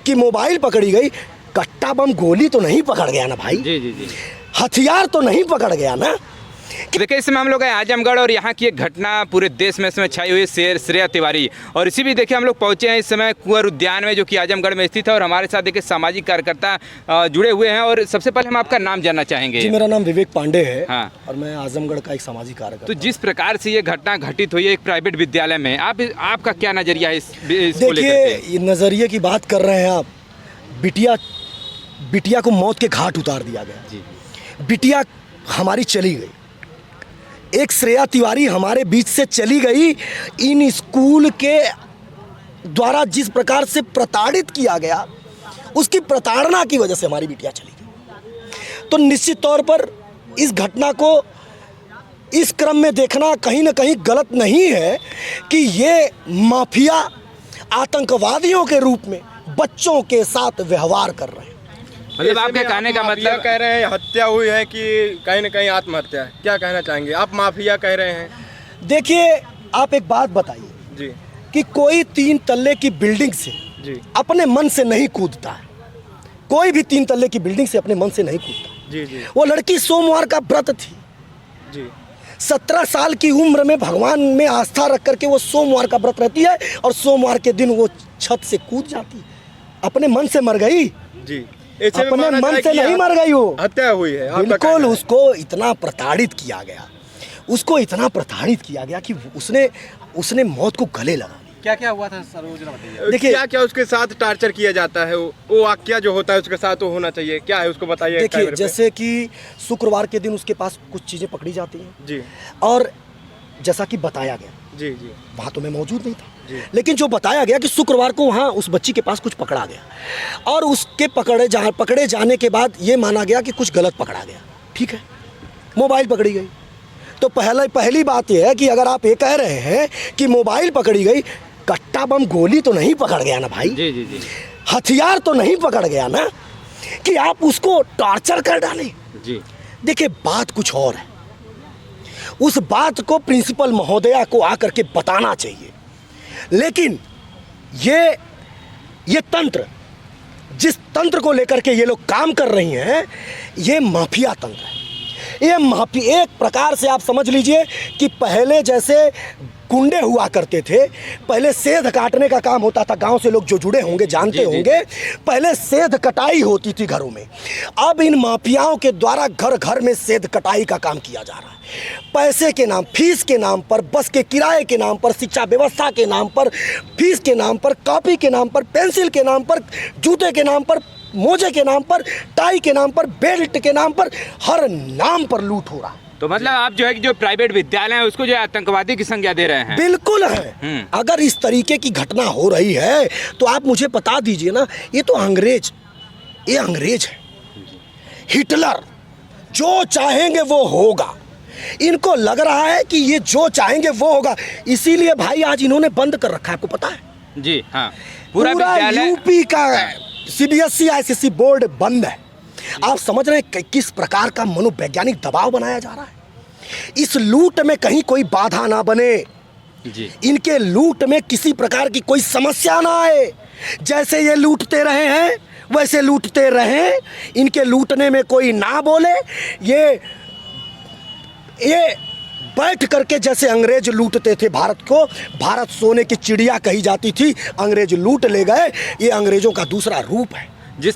कि मोबाइल पकड़ी गई, कट्टा बम गोली तो नहीं पकड़ गया ना भाई। जी जी जी। हथियार तो नहीं पकड़ गया ना। देखिए, इस समय हम लोग हैं आजमगढ़ और यहाँ की एक घटना पूरे देश में इस समय छाई हुई है, श्रेया तिवारी। और इसी भी देखिए हम लोग पहुँचे हैं इस समय कुंवर उद्यान में, जो कि आजमगढ़ में स्थित है। और हमारे साथ देखिए सामाजिक कार्यकर्ता जुड़े हुए हैं। और सबसे पहले हम आपका नाम जानना चाहेंगे। जी, मेरा नाम विवेक पांडे है। हाँ। और मैं आजमगढ़ का एक सामाजिक कार्यकर्ता। तो जिस प्रकार से ये घटना घटित हुई है एक प्राइवेट विद्यालय में, आपका क्या नज़रिया है इसको लेकर के? देखिए, नज़रिए की बात कर रहे हैं आप। बिटिया को मौत के घाट उतार दिया गया जी। बिटिया हमारी चली गई, एक श्रेया तिवारी हमारे बीच से चली गई। इन स्कूल के द्वारा जिस प्रकार से प्रताड़ित किया गया, उसकी प्रताड़ना की वजह से हमारी बिटिया चली गई। तो निश्चित तौर पर इस घटना को इस क्रम में देखना कहीं ना कहीं गलत नहीं है कि ये माफिया आतंकवादियों के रूप में बच्चों के साथ व्यवहार कर रहे हैं। मतलब आपके कहने का मतलब कह रहे हैं हत्या हुई है कि कहीं ना कहीं आत्महत्या है, क्या कहना चाहेंगे? आप माफिया कह रहे हैं। देखिए, आप एक बात बताइए जी कि कोई 3 तल्ले की बिल्डिंग से जी अपने मन से नहीं कूदता है। कोई भी 3 तल्ले की बिल्डिंग से अपने मन से नहीं कूदता। जी जी वो लड़की सोमवार का व्रत थी। जी 17 साल की उम्र में भगवान में आस्था रख करके वो सोमवार का व्रत रहती है, और सोमवार के दिन वो छत से कूद जाती है। अपने मन से मर गई, जी। अपने मन से नहीं मर गई वो, हत्या हुई है। आपका बिल्कुल। कहना है। उसको इतना प्रताड़ित किया गया कि उसने मौत को गले लगा लिया। क्या क्या हुआ था सर, वो जरा बताइए। देखिए, क्या क्या उसके साथ टार्चर किया जाता है? वो वाकया जो होता है उसके साथ वो होना चाहिए, क्या है उसको बताइए। देखिए, कैमरे पे। जैसे कि शुक्रवार के दिन उसके पास कुछ चीज़ें पकड़ी जाती हैं, जी और जैसा कि बताया गया, जी जी वहाँ तो मैं मौजूद नहीं था, जी। लेकिन जो बताया गया कि शुक्रवार को वहाँ उस बच्ची के पास कुछ पकड़ा गया, और उसके पकड़े जाने के बाद ये माना गया कि कुछ गलत पकड़ा गया। ठीक है, मोबाइल पकड़ी गई। तो पहली बात यह है कि अगर आप ये कह रहे हैं कि मोबाइल पकड़ी गई, कट्टा बम गोली तो नहीं पकड़ गया ना भाई। जी जी जी। हथियार तो नहीं पकड़ गया ना कि आप उसको टॉर्चर कर डालें। जी। देखिए, बात कुछ और है। उस बात को प्रिंसिपल महोदया को आकर के बताना चाहिए। लेकिन ये तंत्र, जिस तंत्र को लेकर के ये लोग काम कर रही हैं, ये माफिया तंत्र है। ये एक प्रकार से आप समझ लीजिए कि पहले जैसे गुंडे हुआ करते थे, पहले सेध काटने का काम होता था। गांव से लोग जो जुड़े होंगे जानते जी, जी, होंगे, पहले सेध कटाई होती थी घरों में। अब इन माफियाओं के द्वारा घर घर में सेध कटाई का काम किया जा रहा है। पैसे के नाम, फीस के नाम पर, बस के किराए के नाम पर, शिक्षा व्यवस्था के नाम पर, फीस के नाम पर, कॉपी के नाम पर, पेंसिल के नाम पर, जूते के नाम पर, मोजे के नाम पर, टाई के नाम पर, बेल्ट के नाम पर, हर नाम पर लूट हो रहा है। तो मतलब आप जो है कि जो प्राइवेट विद्यालय है उसको जो है आतंकवादी की संज्ञा दे रहे हैं। बिल्कुल है। अगर इस तरीके की घटना हो रही है तो आप मुझे बता दीजिए ना, ये तो अंग्रेज है, हिटलर जो चाहेंगे वो होगा। इनको लग रहा है कि ये जो चाहेंगे वो होगा, इसीलिए भाई आज इन्होंने बंद कर रखा है। आपको पता है? जी हाँ। पूरा विद्यालय, यूपी का CBSE ICSE बोर्ड बंद है। आप समझ रहे हैं किस प्रकार का मनोवैज्ञानिक दबाव बनाया जा रहा है। इस लूट में कहीं कोई बाधा ना बने, जी। इनके लूट में किसी प्रकार की कोई समस्या ना आए। जैसे ये लूटते रहे हैं वैसे लूटते रहें, इनके लूटने में कोई ना बोले। ये बैठ करके जैसे अंग्रेज लूटते थे भारत को, भारत सोने की चिड़िया कही जाती थी, अंग्रेज लूट ले गए। ये अंग्रेजों का दूसरा रूप है। जिस